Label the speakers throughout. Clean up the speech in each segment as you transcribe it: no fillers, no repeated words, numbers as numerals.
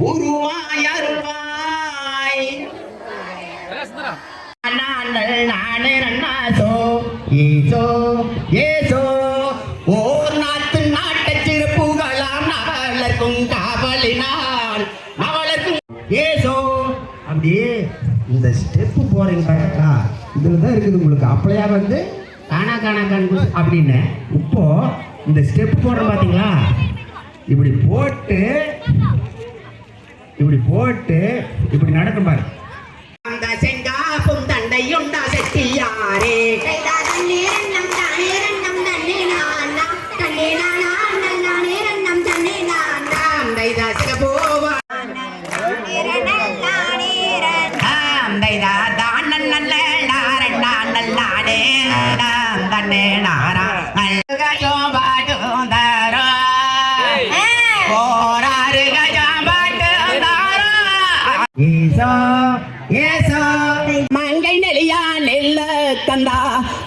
Speaker 1: உருவாய் அருள்வாய் நானே நன்னாசோ ஈசோ ஏசோ ஓர் நாட்டு நாட்ட சிறப்புகளாம் நவலர்க்கும் காவலினால் நவலர்க்கும் ஏசோ அப்படியே இந்த ஸ்டெப்பு போறீங்களா இதுல தான் இருக்குது உங்களுக்கு அப்பளையா வந்து காணா காணா கண் அப்படின்னு இப்போ இந்த ஸ்டெப் போடுறோம் பார்த்தீங்களா இப்படி போட்டு இப்படி நடக்கும் பாரு அந்த செங்காப்பும் தண்டையுண்டா செட்டியாரே மங்கை நெலியா நெல்ல தந்தா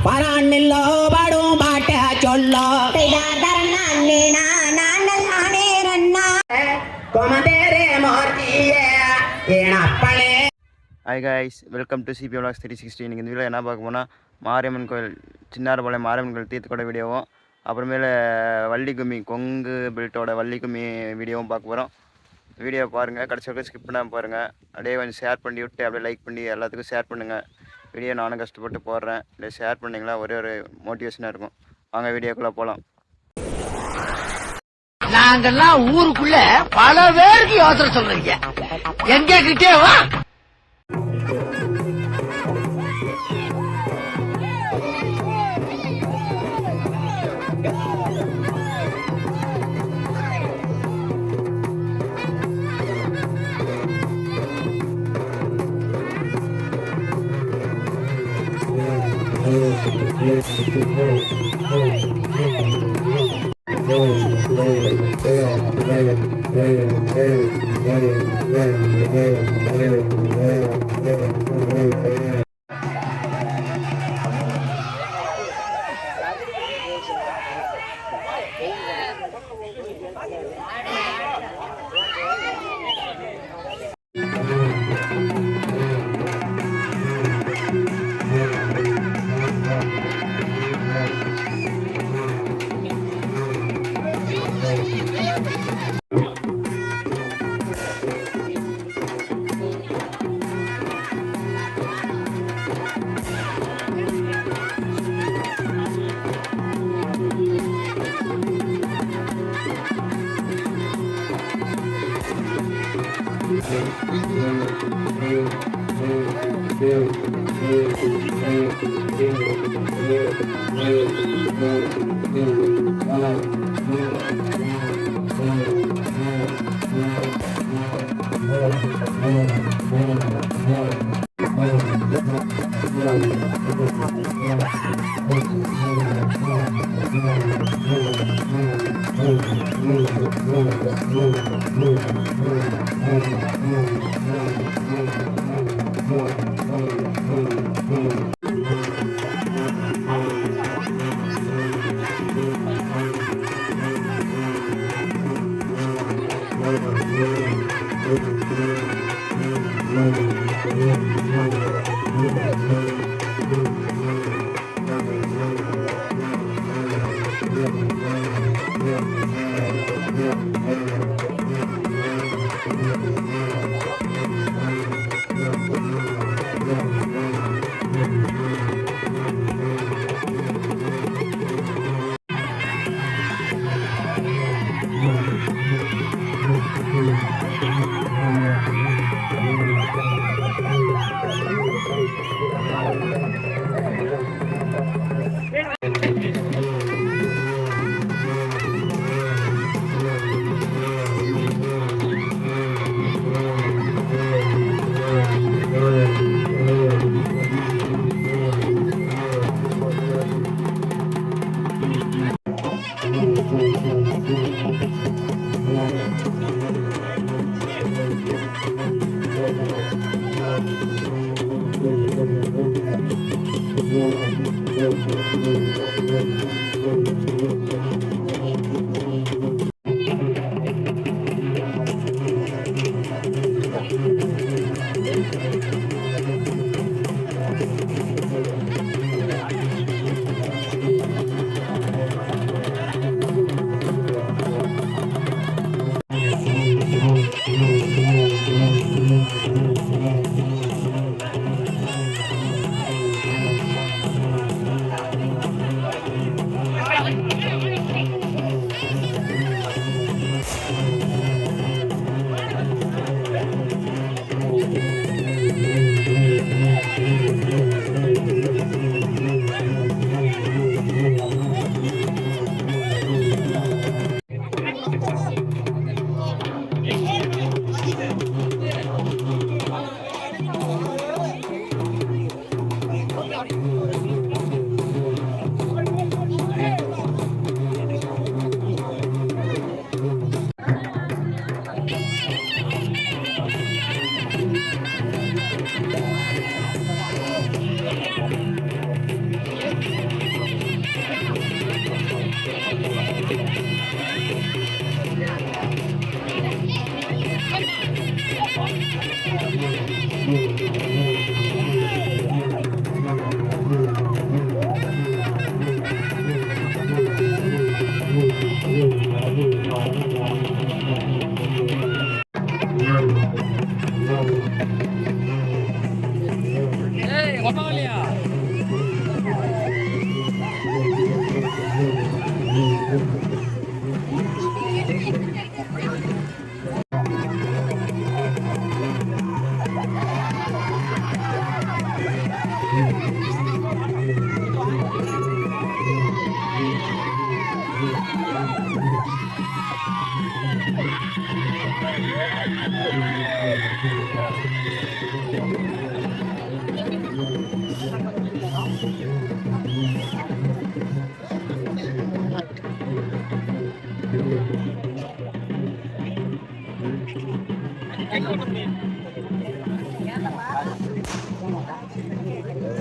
Speaker 1: பரான் நெல்லோ பாடும் பாட்ட சொல்லோ
Speaker 2: hi guys, welcome to Sibi vlogs 360. இன்றைக்கி இந்த வீடியோ என்ன பார்க்க போனால் மாரியம்மன் கோயில் சின்னாரபாளையம் மாரியம்மன் கோயில் தீர்த்துக்கொடை வீடியோவும் அப்புறமேல வள்ளி கும்மி கொங்கு பெல்ட்டோட வள்ளி கும்மி வீடியோவும் பார்க்க போகிறோம். வீடியோ பாருங்கள், கடைசி வரைக்கும் ஸ்கிப் பண்ணாமல் பாருங்கள். அப்படியே கொஞ்சம் ஷேர் பண்ணி விட்டு அப்படியே லைக் பண்ணி எல்லாத்துக்கும் ஷேர் பண்ணுங்கள். வீடியோ நானும் கஷ்டப்பட்டு போடுறேன், இல்லை ஷேர் பண்ணிங்களா ஒரே ஒரு மோட்டிவேஷனாக இருக்கும். வாங்க வீடியோக்குள்ளே போகலாம்.
Speaker 3: நாங்கெல்லாம் ஊருக்குள்ள பல பேருக்கு யோசனை சொல்றீங்க, எங்க கிட்டே வா.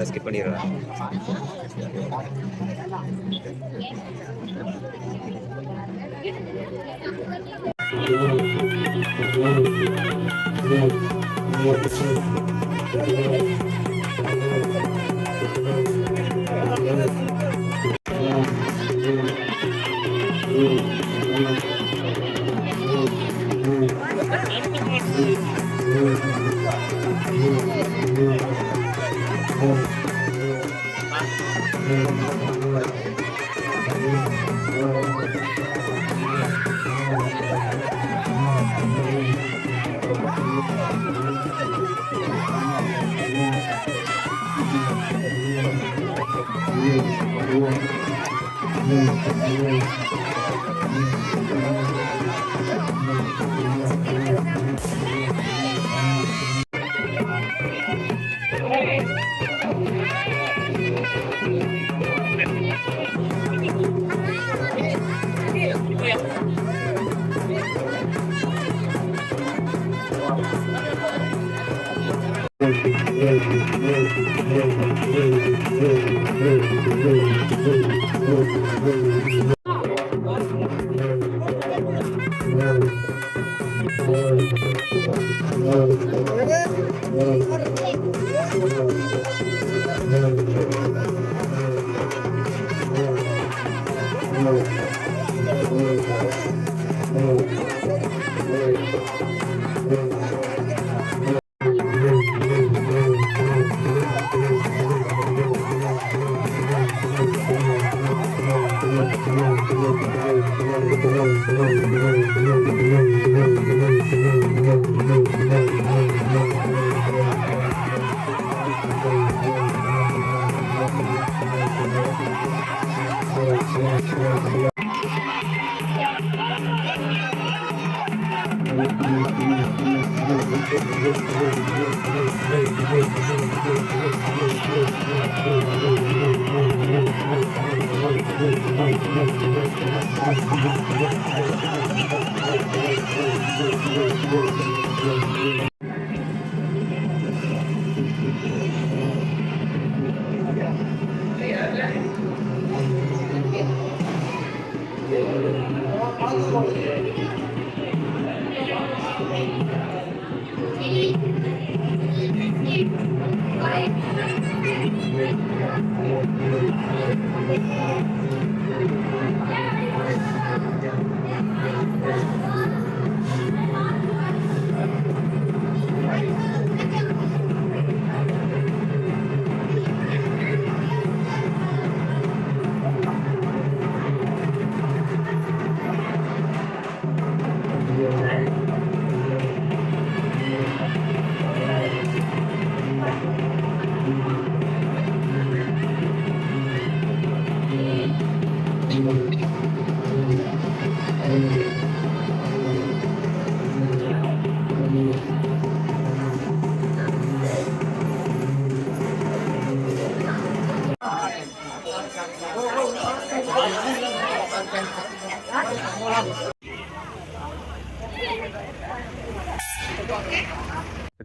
Speaker 2: ஸ்கிப் பண்ணிடுறேன்.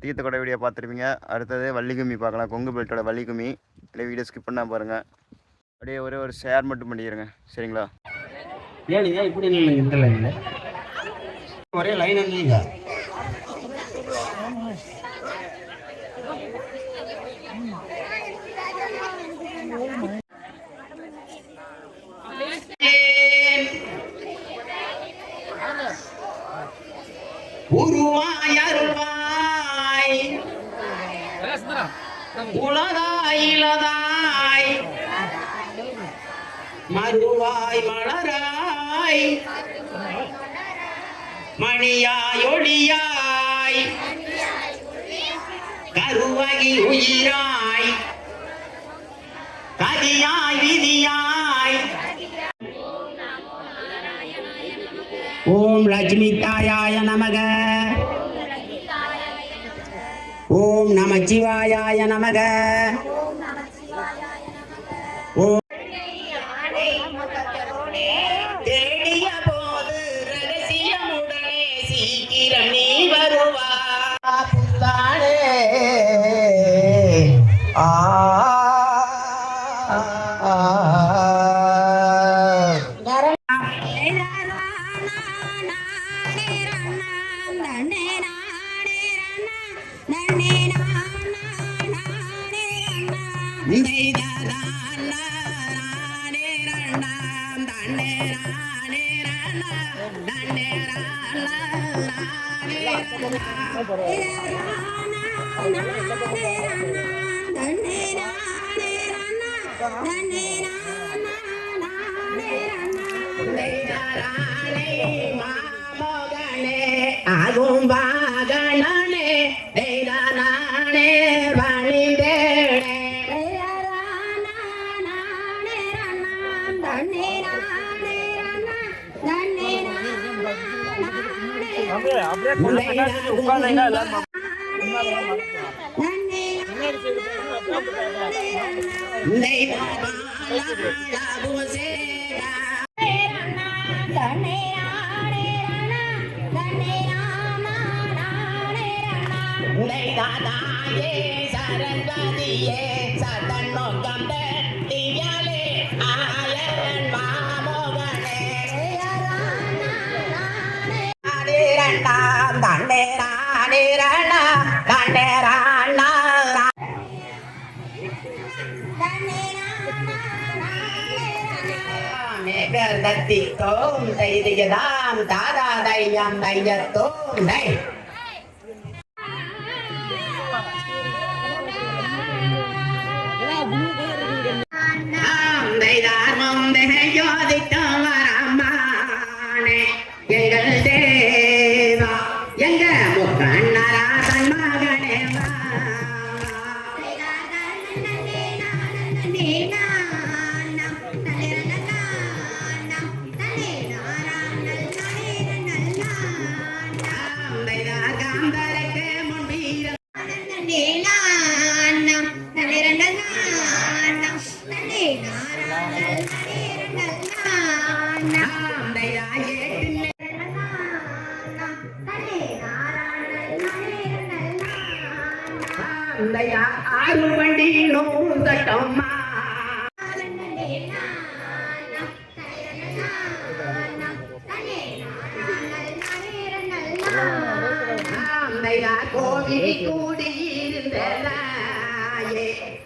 Speaker 2: தீர்த்தக்கொடை வீடியோ பார்த்துருப்பீங்க. அடுத்தது வள்ளிக்கும்மி பார்க்கலாம். கொங்கு பெல்ட்டோட வள்ளிக்கும்மி. அப்படியே வீடியோ ஸ்கிப் பண்ணால் பாருங்கள். அப்படியே ஒரே ஒரு ஷேர் மட்டும் பண்ணிடுங்க, சரிங்களா?
Speaker 1: ஏனுங்க இப்படி இல்லை இந்த லைனில் ஒரே லைன் இல்லைங்க. உருவாய் அருள்வாய் உலகாய் இலதாய் மறுவாய் மலராய் மணியாய் ஒளியாய் கருவகி உயிராய் கதியாய் விதியாய் ஓம் லட்சுமிதாயாய நமக. ஓம் நமச்சிவாயாய நமக. ஓம் தேடிய போது ரகசியமுடனே சீக்கிரம் நீ வருவா புத்தானே. ஆ ஆகும் வாகனே தேதானே வணிந்தேனே சரஸ்வதியே சதன் நோக்கம் தியாலே ஆயன் மாமோகனே இரண்டாம் தண்டேரான் இரண்டாம் தண்டேரான் தத்தித்தோம் தைரியதாம் தாரா தையம் தையத்தோம் தை தர்மம் யோதித்தம் வரமானே எங்கள் தேவா எங்க முக்கண்ணராசன் மகனே ஆறு வண்டி நோங்கட்டம்மா கோவில் கூடியிருந்த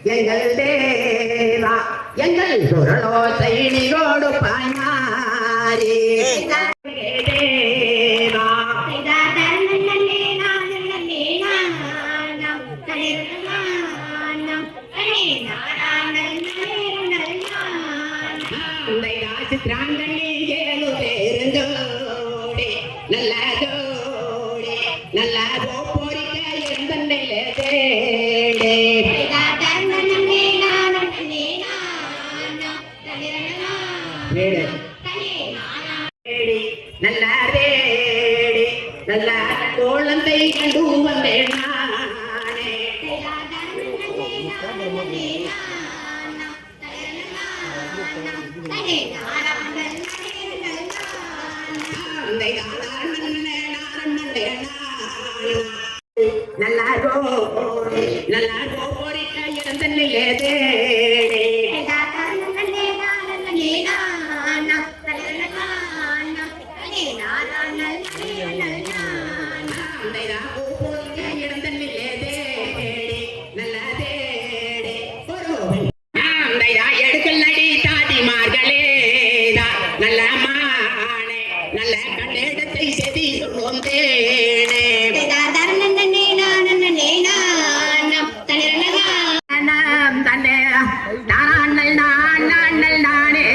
Speaker 1: எங்கள் தேவா எங்கள் குரலோசை நீரோடு பாய்மாறி தேவா சித்ராங்கண்ணி ஏழு பேருந்தோடி நல்ல ஜோடி நல்ல போரிக்க இருந்தே தேடி நல்ல ரேடி நல்ல கோலந்தை கண்டு வந்தேன் நானே நல்லா கோரி இருந்தே தேடி எடுக்கல்லடி தாதிமார்களே நல்ல மானே நல்ல கண்ணெடுத்தை செதி சொல்வோம் தேனே தன்னே நானல் நானல் நானே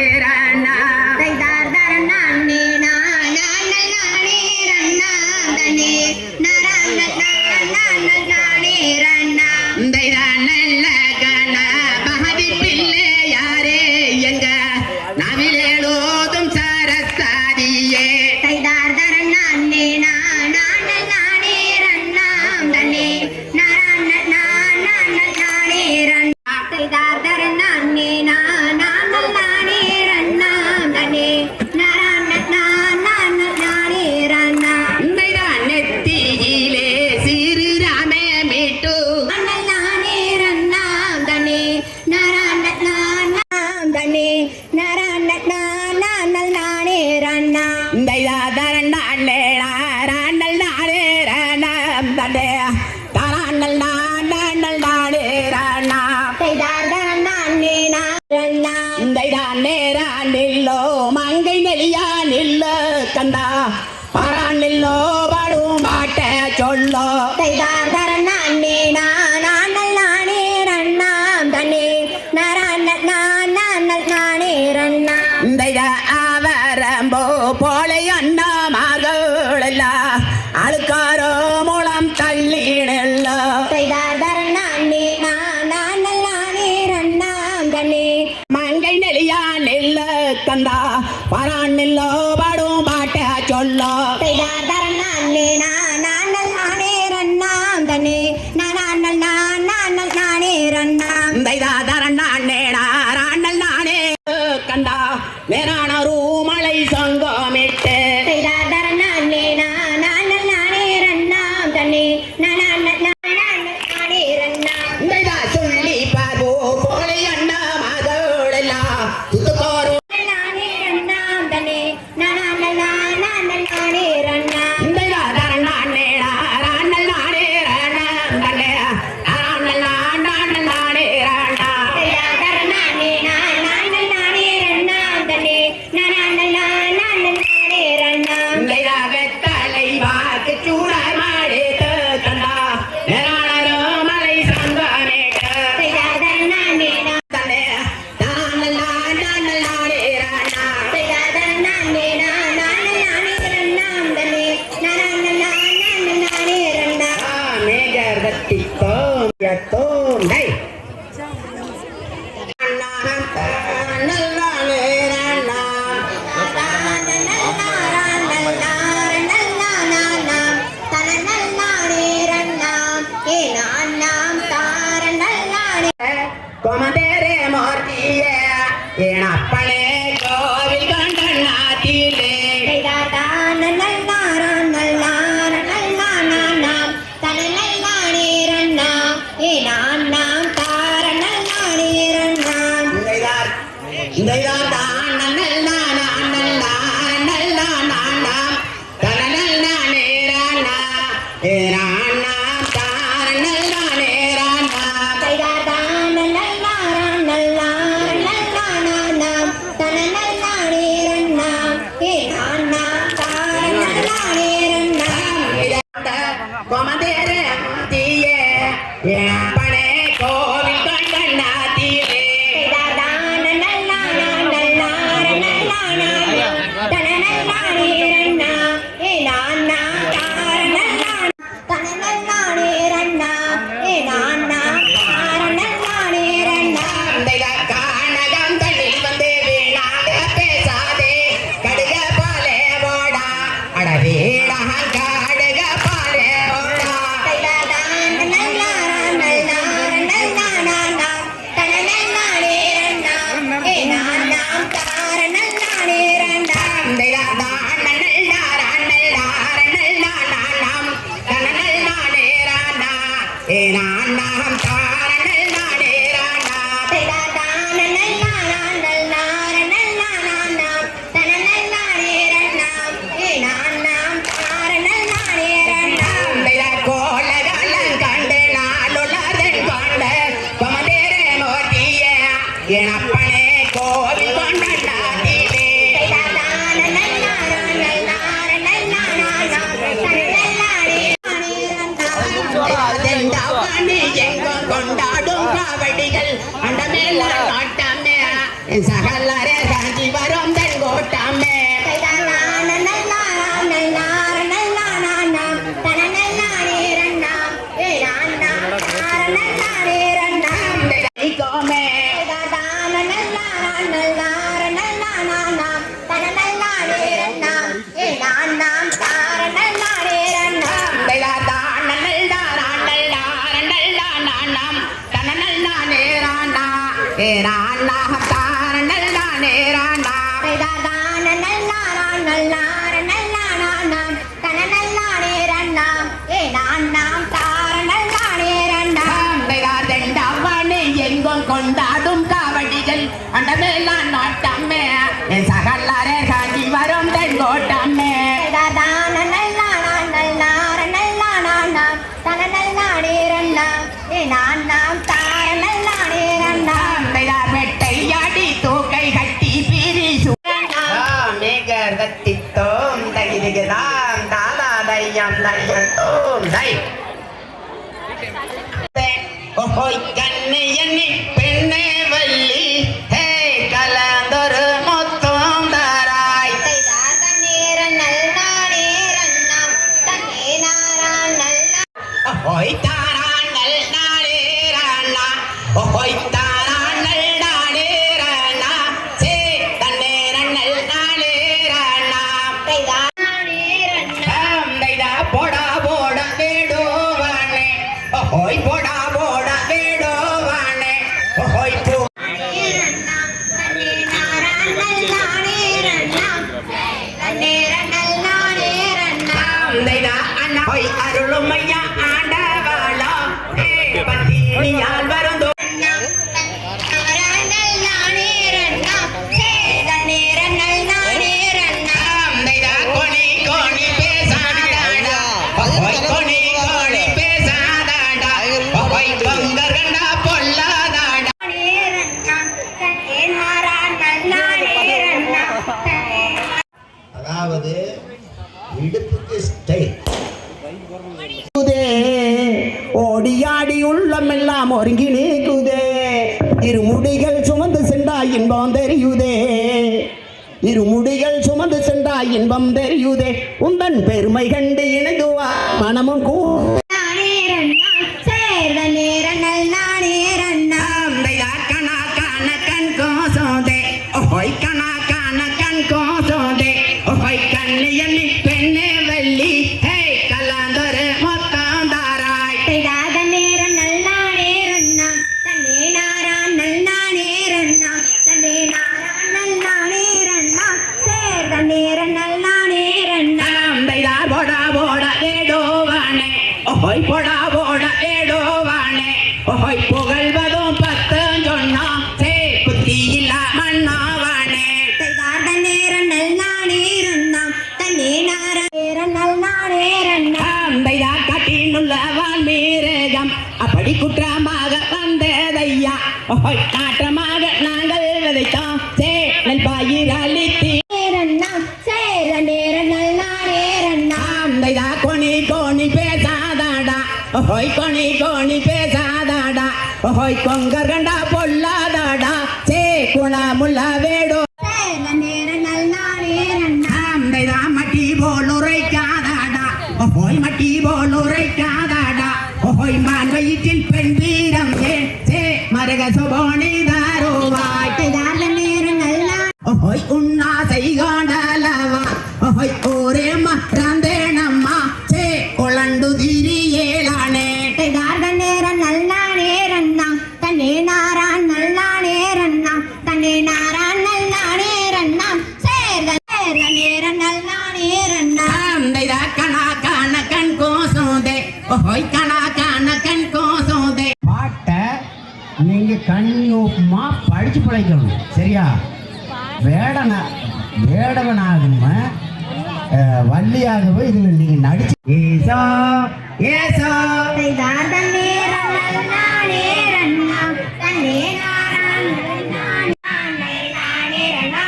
Speaker 1: நல்ல கண பகதி பிள்ளை யாரே எங்க நவிலேலோதும் சரஸ்தாதியே நெத்தியிலே சிறு ராமே மீட்டு மங்கை நெலியா நில்ல கண்டா பாரானில்லோ பாடும் பாட்ட சொல்லோ அவரம்போ போலை அண்ணாமார்கள் அழுக்காரோ மூலம் தள்ளிடல்ல மங்கை நெலியா நெல்ல கந்தா பரானில்லோ பாடும் பாட்ட சொல்லோ கண்டா நேரான ரூமலை சங்கமிட்டு சொல்லி பாபோ போலை அண்ணா மகள் எல்லாம் கொமதேரே மார்த்திய ஏனப்பனே கோவில் கண்டனாத்திலே
Speaker 4: ஏனா
Speaker 1: ஏரானா தாரணல் நானேரானா தைதாதானல் நாரணல் நாரணல் தனனல் நானேரன்னா ஏரானா தாரணல் நானேரன்னா கோமதேரே தீயே ஏப்பனே கோவில் கண்ணா தீயே தைதாதானல் நாரணல் நாரணல் தனனல் நானேரன்னா ஏரானா அப்பனே கோவில் கொண்டாடிலே எங்கும் கொண்டாடும் காவடிகள் அந்த மேல நாட்டமே சகலரே காஞ்சி வரும் தென்கோட்டமே எங்கும் கொண்டாடும் காவடிகள் அந்த மேலான் நாட்டம்மே சகல்லாரே காஞ்சி வரும் தென்கோட்டம்மே வெட்டையாடி தூக்கை கட்டி பிரிசு மேகர் கத்தித்தோம் தைரிகதாம் தாலாதையம் தையத்தோம் தை ஓஹோய் கண்ணி எண்ணி பெண்ணே வள்ளி ஹே கலந்தொரு மொத்தம் தாராய் ஓஹோய் தாரானல் நாடேரானா ஓஹோய் தாரானல் நாடேரானா சே தன்னேரனல் நாடேரானா தைதா போடா போட வேடுவானே ஓஹோய் போடா அருளுமையா ஆண்டவாளா பத்தினியால் வருந்தோ கொனி கொனி பேசாடா கொனி கொனி பேசாடா பொங்கர் கண்டா பொல்லாதாடா அதாவது இடுப்புக்கு ஸ்டைல் ஓடியாடி உள்ளமெல்லாம் ஒருங்கி நீக்குதே இருமுடிகள் சுமந்து சென்றா இன்பம் தெரியுதே இருமுடிகள் சுமந்து சென்றா இன்பம் தெரியுதே உந்தன் பெருமை கண்டு இணைந்துவா மனமும் பெண்ணே வள்ளி ஹே கலாந்தொரு மொத்தம் தாராய் போடா போட ஏடோவானே ஓஹோய் போடா போட ஏடோவானே ஓஹோய் புகழ்வதும் பத்தம் சொன்னா சே புத்தி இல்ல மண்ணாவானே தன்னே நாரே குற்றமாக வந்ததையா காற்றமாக நாங்கள் விதைத்தோம் சேனல் பயிர் அளித்தீ கொனி கொனி பேசாதாடா கொனி கொனி பேசாதாடா கொங்கர் கண்டா பொல்லாதாடா சே குணமுள்ள வேடோ மட்டி போல் உரைக்காதாடா மட்டி போல் உரைக்காதாடா மான் வயிற்றில் பெண் வீரம் சே மருக சுபோனி தாரோவாய் உன்னாசை காண்டலவா ஒரே மறந்தேனம்மா சே கொளண்டு திரியேளானே
Speaker 4: நேரம் நல்லானே ரண்ணா தன்னே நாரான் நல்லானே ரண்ணா தன்னே நாரான் நல்லானே ரண்ணா சேர்க நேரம் நல்லானே ரண்ணா
Speaker 1: கணா காண கண் கோசோதே கணா காண கண் கோசோதே
Speaker 5: பாட்டை நீங்க கண்ணியமா படிச்சு பழைக்கணும் சரியா? வேடவனாகும வள்ளியாகவே இதுல நீங்க நடிச்சு ஏசோ ஏசோ
Speaker 4: தன்னே நல்லானே ரண்ணா தன்னே நாரான் நல்லானே ரண்ணா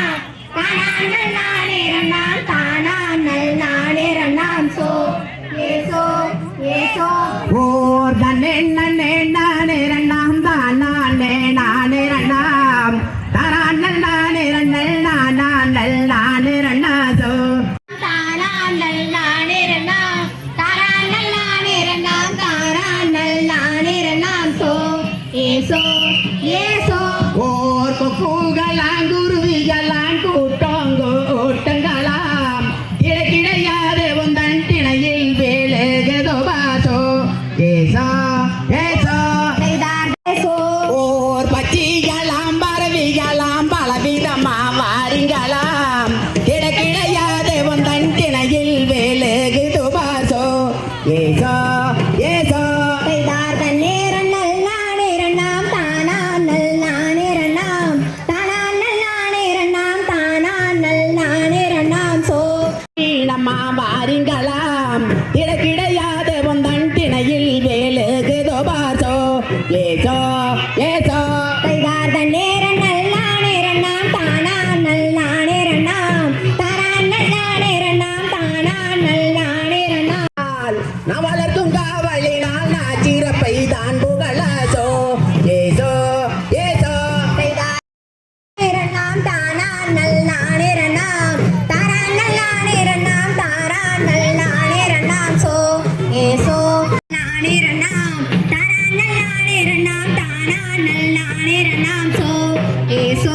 Speaker 4: தானா நல்லானே ரண்ணா தானா நல்லானே ரண்ணா சோ ஏசோ ஏசோ
Speaker 1: ஓர் தன்னே நன்னே நானே ரண்ணாம் தானே நானே ரண்ணாம் தாரா நல்லானே ரண்ணல் நானா நல்லானே ரண்ணா சோ
Speaker 4: தானா நல்லானே ரண்ணா தாரா நல்லானே ரண்ணா தாரா நல்லானே ரண்ணா சோ ஏசோ ஏசோ
Speaker 1: ஓர் கொக்குகளாம் குருவிகளாம் கூட்டங்களாம் கிடையாது உந்தன் திணையில் வேலைகதோ பாசோ ஏசோ ஏசோ ஓர் பச்சிகளாம் பறவைகளாம் பலவிதமா வாரிங்களாம் கிடையாது உந்தன் திணையில் வேலைகதோ பாசோ ஏசோ ஏசோ
Speaker 4: நேரம் நல்லானே ரண்ணாம் தானா நல்லானே ரண்ணாம் தானா நல்லானே ரண்ணாம் தானா நல்லானே ரண்ணாம் சோ
Speaker 1: நம்ம வாரிங்களாம் கிடையாது உந்தன் திணையில் வேலுகுதோ பாசோ ஏசோ ஏசோ
Speaker 4: நேரம் நல்லானே ரண்ணாம் தானா நல்லானே ரண்ணாம் தானா நல்லானே ரண்ணாம் தானா நல்லானே ரண்ணாம்
Speaker 1: நான் வளர்க்கும் காவலினால் நான் சிறப்பை தான் புகழாசோ ஏசோ ஏசோ
Speaker 4: ரண்ணாம் தானா நல்லானே ரண்ணாம் தாரா நல்லானே ரண்ணாம் தாரா நல்லானே ரண்ணாம் சோ ஏசோ நானே ரண்ணாம் தாரா நல்லானே ரண்ணாம் தானா நல்லானே ரண்ணாம் சோ ஏசோ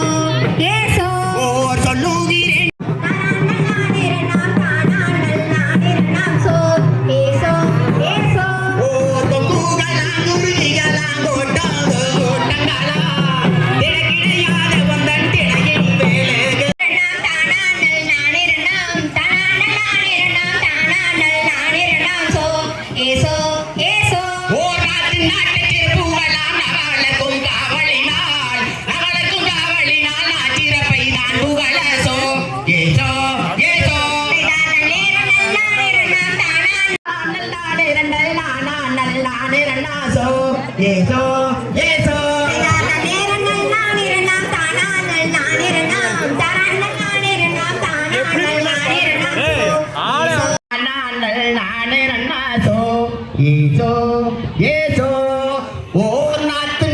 Speaker 4: ஏசோ
Speaker 1: ஓர் சொல்லுகிறேன்
Speaker 4: தாரா நல்லானே ரண்ணாம் தானா நல்லானே ரண்ணாம் சோ ஏசோ ஏசோ
Speaker 1: ஓர் கொக்குகளாம் குருவிகளாம் கூட்டங்களாம் கிடையாது உந்தன் திணையில் வேலுகு
Speaker 4: ரண்ணாம் தானா நல்லானே ரண்ணாம் தானா நல்லானே ரண்ணாம் தானா நல்லானே ரண்ணாம் சோ ஏசோ ஏசோ
Speaker 1: ஓர் நாட்டு பூவலாம் நவளக்கும் காவலினால் நான் சிறப்பை தான் புகழாசோ ஏசோ ஏசோ
Speaker 4: நேரம் நல்லானே ரண்ணாம் தானா
Speaker 1: நல்லானே ரண்டல் நானா நல்லானே ரண்ணாசோ ஏசோ ஏசோ
Speaker 4: நேரம் நல்லானே ரண்ணாம் தானா நல்லானே ரண்ணாம் தாரா நல்லானே ரண்ணாம் தானா நல்லானே ரண்ணாம்
Speaker 1: நானே ரண்ணாசோ ஏசோ ஏசோ ஓர் நாட்டு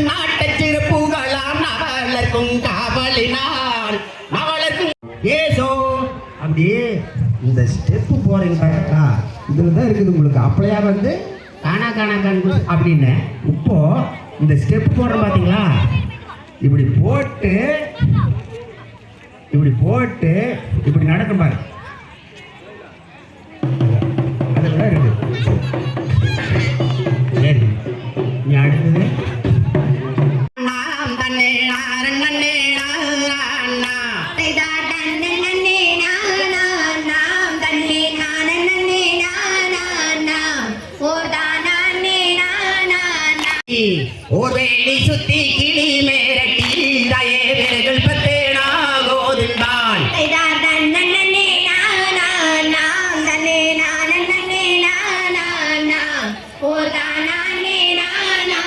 Speaker 1: சிறப்புகளாம் நவளர்க்கும் காவலினால் நவளர்க்கும் ஏசோ
Speaker 5: அப்படியே இந்த ஸ்டெப்பு போறீங்க பாருக்கா இதுல தான் இருக்குது உங்களுக்கு அப்பளையா வந்து காணா காணா கண் அப்படின்னு இப்போ இந்த ஸ்டெப் போடுறோம் பாத்தீங்களா? இப்படி போட்டு இப்படி நடக்கும் பாரு. அதுல தான் இருக்கு. சரி நீ அடுத்தது
Speaker 1: நாம் தன்னே நாரண்ணே நானா
Speaker 4: தன்னே நன்னே நாம் தன்னே நானே நானா ஓர் தானே நானா
Speaker 1: ஓர் வேலி சுத்தி கிளி மேரட்டி தயவேர்கள் பத்தேனா கோதுந்தான்
Speaker 4: தன்னே நானா நாம் தன்னே நானே நானா ஓர் தானே நானா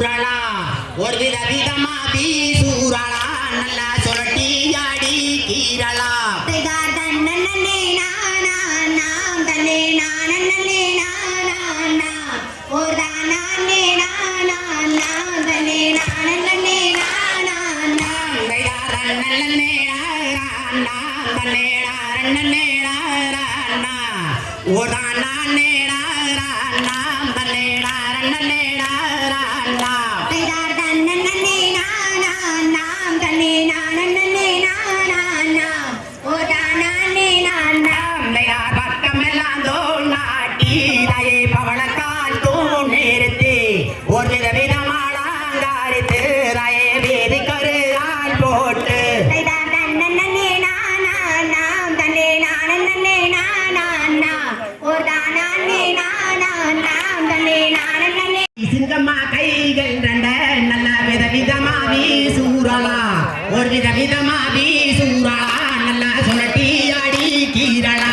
Speaker 1: ஊரலா ஒரு விதமா வீசூரலா நல்லா சுழட்டி ஆடி கீரலா சிங்கம்மா கைகள் ரெண்ட நல்ல விதமா வீசூரலா ஒரு விதமா வீசூரலா நல்லா சுழட்டி ஆடி கீரலா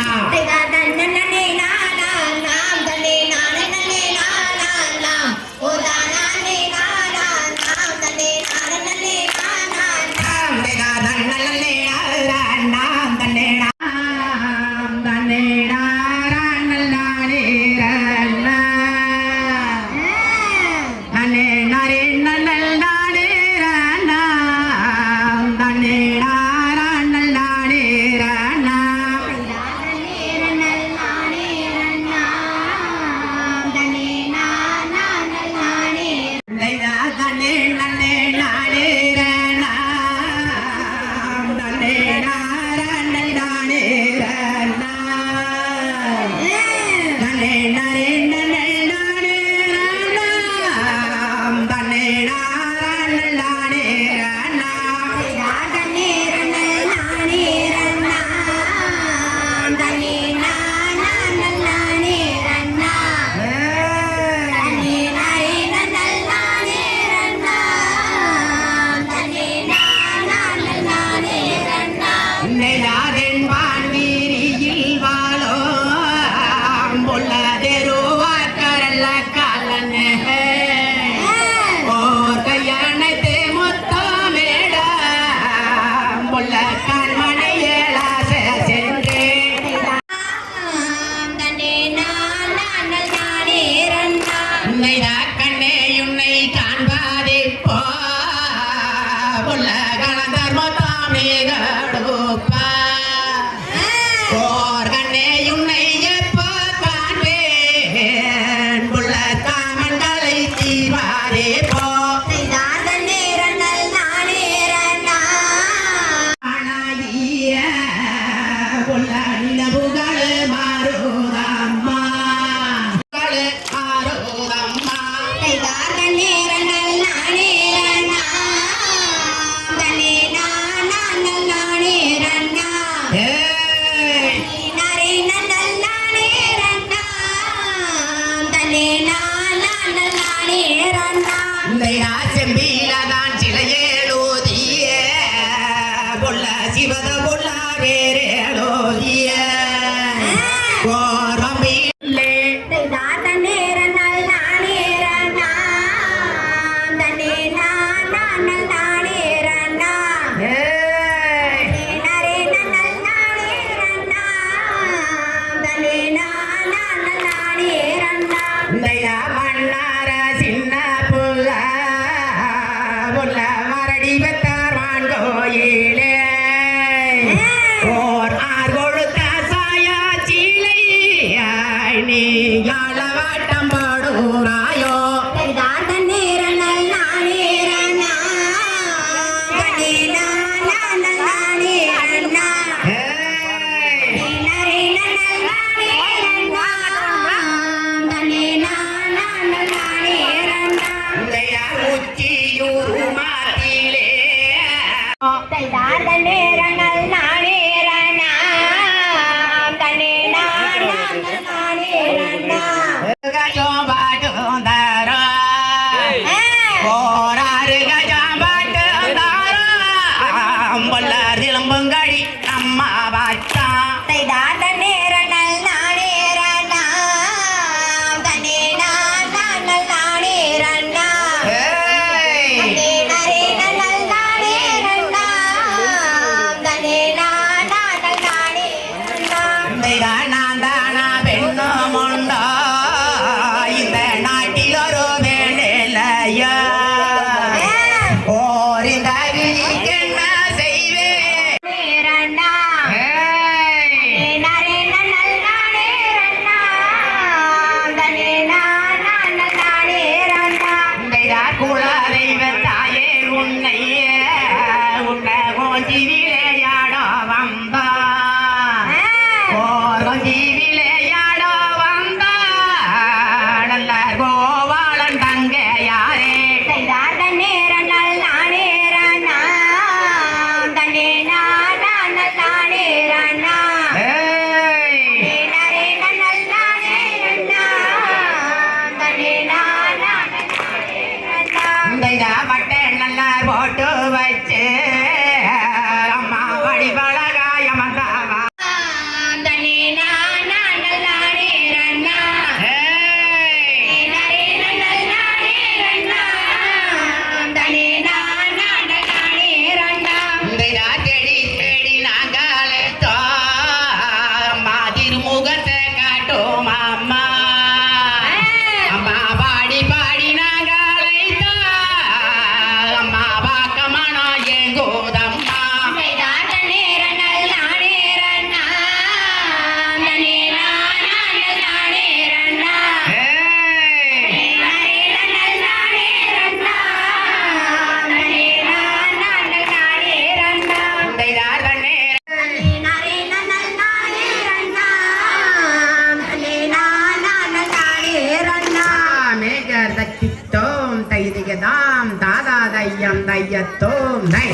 Speaker 1: செம்பியில்தான் சிலையேலோதிய பொல்ல சிவத பொல்ல வேறேலோதிய கோரம்பில்லே மன்னார சின்ன புள்ள புள்ள மரடி பெற்றார் கோயிலே ஓர் ஆர் கொடுத்த சாயாச்சிலை நீ யாழவாட்டம் பாடுறாயோ
Speaker 5: தையம் தையத்தோம் தை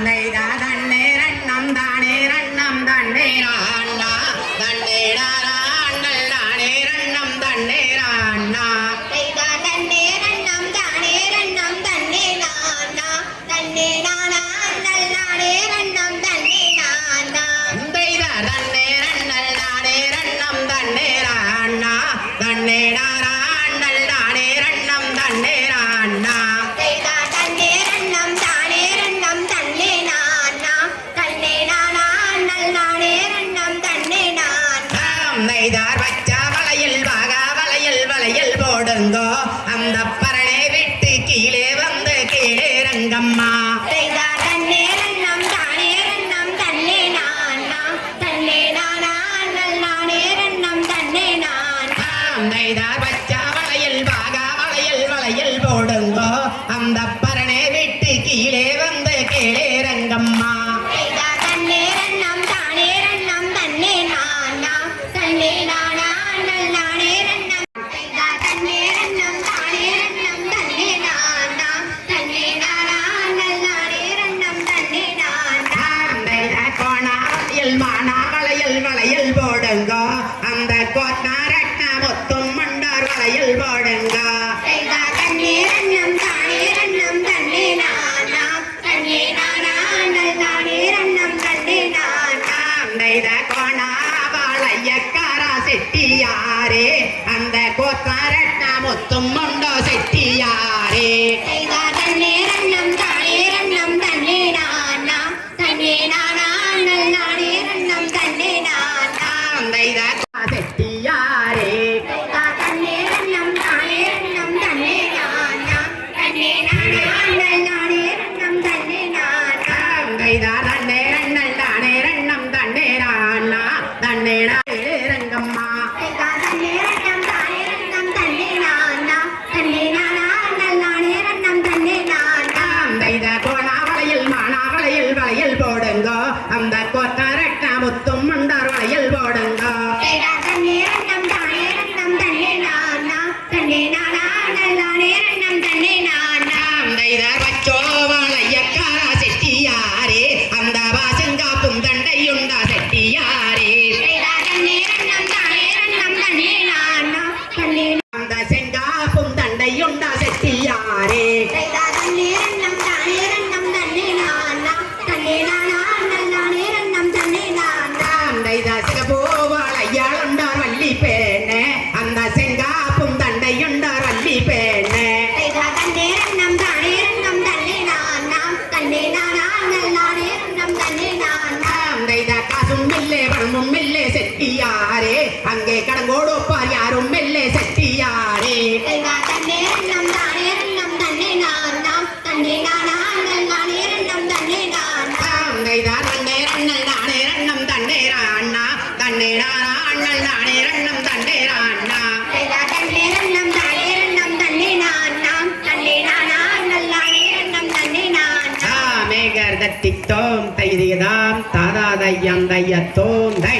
Speaker 5: தைதா தண்ணே ரண்ணம் தானே ரண்ணம் தண்ணே ராண்ணா தண்ணே ராண்ணல் தானே ரண்ணம் தண்ணே ராண்ணா அந்த பரணை விட்டு கீழே வந்து கீழே ரங்கம்மா வளையல் போடுங்கோ அந்த பரணை விட்டு கீழே வந்து கீழே ரங்கம்மா வளையல் போடுங்கோ அந்த கோத்தாரட்ட மொத்தம் மண்டார் வளையல் போடுங்கோ கோணாவாளையக்காரா செட்டியாரே அந்த கோத்தாரட்ட மொத்தம் மண்டோ செட்டியாரே வளையல் போடுங்க அந்த கோத்தாரட்ட முத்தும் மண்டார் வளையல் போடுங்க வச்சோ வாழையக்காரா செட்டியாரே அந்த வாசங்காப்பும் தண்டையுண்டா செட்டியாரே அந்த செங்காப்பும் தண்டையுண்டா செட்டியாரே போவாளையாளுண்டார் வள்ளி பேண்ணே அந்த செங்காப்பும் தண்டையுண்டார் வள்ளி பேண்ணே காசும் இல்லே பணமும் இல்லே செட்டியாரே அங்கே கடங்கோடோப்பார் யாரும் இல்லே செட்டியாரே தட்டித்தோம் தைரியதாம் தாதாதையம் தையத்தோம் தை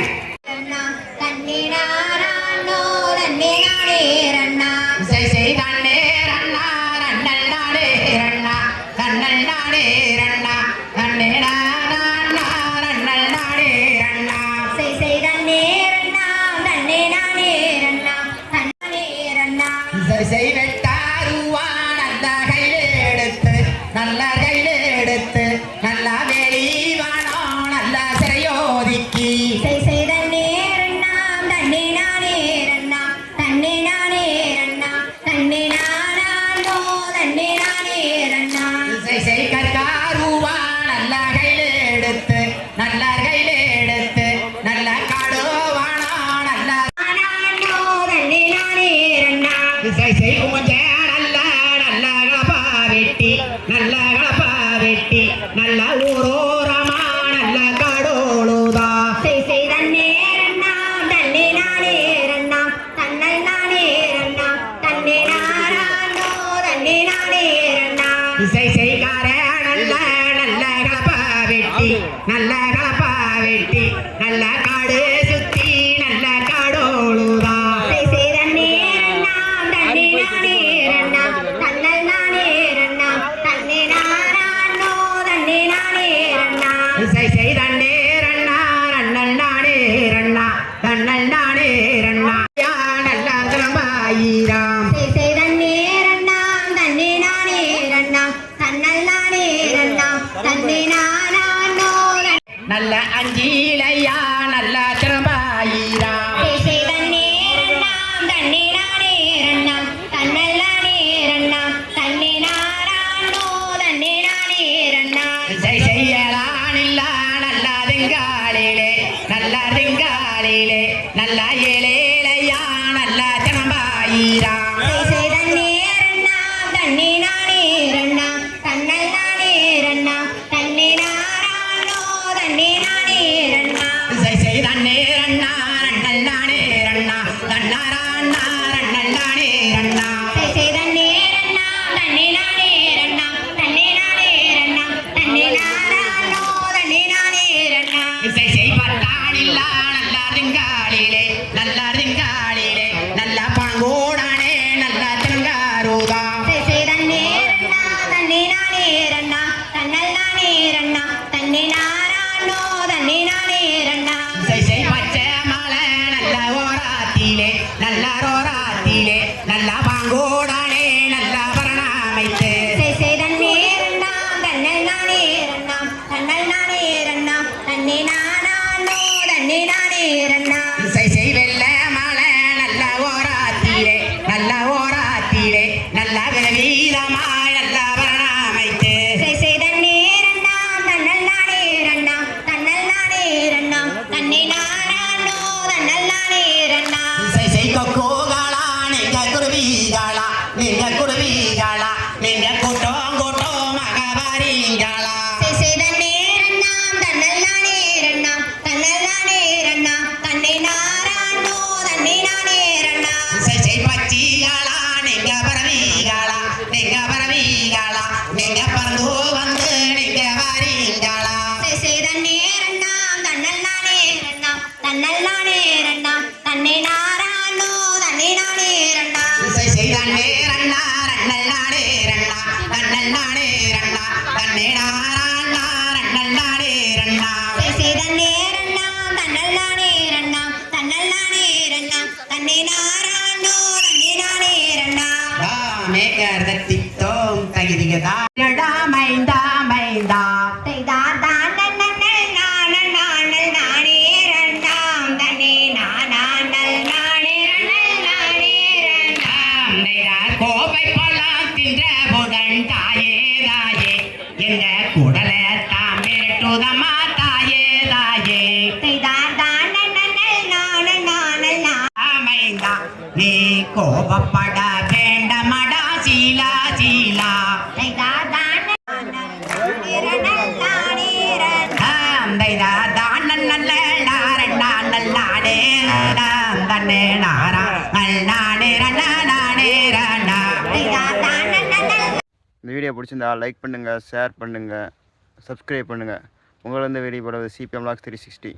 Speaker 5: செய் தண்ணே ரண்ணா ரண்ணல் நாடே ரண்ணா ரண்ணல் நாடே ரண்ணா தண்ணே ரண்ணா ரண்ணல் நாடே ரண்ணா செய் வெட்டாருவா நல்ல கையில் எடுத்து நல்ல கையில் எடுத்து நல்ல வெளிவானோ நல்ல சிறையோதிக்கி கற்காருவா நல்ல கையில் எடுத்து நல்ல கையில் எடுத்து நல்ல காடுவானோ நல்ல நல்ல கலப்பா வெட்டி நல்ல கலப்பா வெட்டி நல்ல ஊரோரமா நல்ல காடோளுதா நல்ல கலப்பா வெட்டி நல்ல காடு சுத்தி நல்ல காடோளுதா ஈராம்
Speaker 4: செய் தண்ணீரண்ணாம் தண்ணி நானே இரண்டாம் தன்னல் நானே இரண்டாம் தன்னை நானோ
Speaker 1: நல்ல அஞ்சீலையா நல்ல திறம்பாயிராம்
Speaker 4: செய் தண்ணீரண்ணாம் தண்ணி நானே இரண்டாம் தன்னல் நானே இரண்டாம் தன்னை நானோ தன்னை நானே இரண்டாம்
Speaker 1: செய்யலானில்லா நல்ல திங்காலிலே நல்ல திங்காலிலே நல்ல ஏலேலையா நல்ல திறம்பாயிராம்
Speaker 4: செய் தண்ணீரண்ணாம் தண்ணி நானே இரண்டாம் தன்னல் நானே இரண்டாம் தன்னை நானோ தன்னை நானே இரண்டாம்
Speaker 1: செய்தண்ணே ரண்ணா ரண்ணல் நானே ரண்ணா தன்னாராண்ணா ரண்ணல் நானே ரண்ணா
Speaker 4: செய் தண்ணீரண்ணாம் தண்ணி நானே இரண்டாம் தன்னை நானே இரண்டாம் தன்னை நானோ தன்னை நானே இரண்டாம்
Speaker 1: செய்வட்டானில்லா நல்ல திங்காலிலே நல்ல திங்காலிலே நல்ல பணங்கோடானே நல்ல திருங்காரூதா
Speaker 4: செய் தண்ணீரண்ணாம் தண்ணி நானே இரண்டாம் தன்னல் நானே இரண்டாம் தன்னை நானோ தன்னை நானே இரண்டாம்
Speaker 1: பச்சை மலை நல்ல ஓராத்திலே நல்ல ரோராத்திலே நல்ல பாங்கோடானே நல்ல பரணாமைத்து
Speaker 4: செய் தண்ணீரண்ணாம் தன்னல் நானே இரண்டாம் தன்னல் நானே இரண்டாம் தன்னை நானோ தன்னை நானே இரண்டாம்
Speaker 1: வெள்ள மலை நல்ல ஓராத்திலே நல்ல ஓராத்திலே நல்ல விதவீதமாய் நல்ல பரணாமைத்து
Speaker 4: செய் தண்ணீரண்ணாம் தன்னல் நானே இரண்டாம் தன்னல் நானே இரண்டாம் தன்னை நானோ தன்னல் நானே இரண்டாம்
Speaker 1: கொக்கோகளா நீங்க குருவிகளா நீங்க குருவிகளா நீங்க கூட்டம் கூட்டம் மகவாரிங்களா
Speaker 4: செய் தண்ணீரண்ணாம் தன்னல் நானே இரண்டாம் தன்னல் நானே இரண்டாம் தன்னை நானோ தன்னை நானே இரண்டாம்
Speaker 1: பச்சிகளா நீங்க பரவிகளா நீங்க பரவிகளா நீங்க பறந்து வந்து நீங்க வாரீங்களா
Speaker 4: செய் தண்ணீரண்ணாம் தன்னல் நானே இரண்டாம் தன்னல் நானே இரண்டாம் தன்னை நானோ தன்னை நானே இரண்டாம்
Speaker 1: செய்தண்ணே ரண்ணா ரண்ணல் நாடே ரண்ணா ரண்ணல் நாடே ரண்ணா தன்னே நாராண்ணா ரண்ணல் நாடே ரண்ணா
Speaker 4: செய் தண்ணீரண்ணாம் தன்னல் நானே இரண்டாம் தன்னல் நானே இரண்டாம் தன்னை நானோ தன்னை நானே இரண்டாம்
Speaker 1: மேகர்தத்தித்தோம் தகிதிகதா மைந்தா மைந்தா
Speaker 4: செய்தார் தான் நன்னல் நானல் நானல் நானே இரண்டாம் தன்னை நானல் நானே நானே இரண்டாம்
Speaker 1: கோபை கொல்லாம் தின்ற புதன் தாயே தாயே எங்க குடல தாம் விரட்டுதம்மா தாயே தாயே
Speaker 4: செய்தார் தான் நன்னல் நானல் நானல்
Speaker 1: அமைந்தா நீ கோபப்பட வேண்டமடா சீலா சீலா
Speaker 4: செய்தார் தான் இரண்டல் நானே
Speaker 1: தானே நாரா நானே நானே ரண்ணா.
Speaker 2: இந்த வீடியோ பிடிச்சிருந்தா லைக் பண்ணுங்கள், ஷேர் பண்ணுங்கள், சப்ஸ்கிரைப் பண்ணுங்கள். உங்களை வந்து வெளியே போடுறது சிபிஎம் வ்ளாக்ஸ் 360.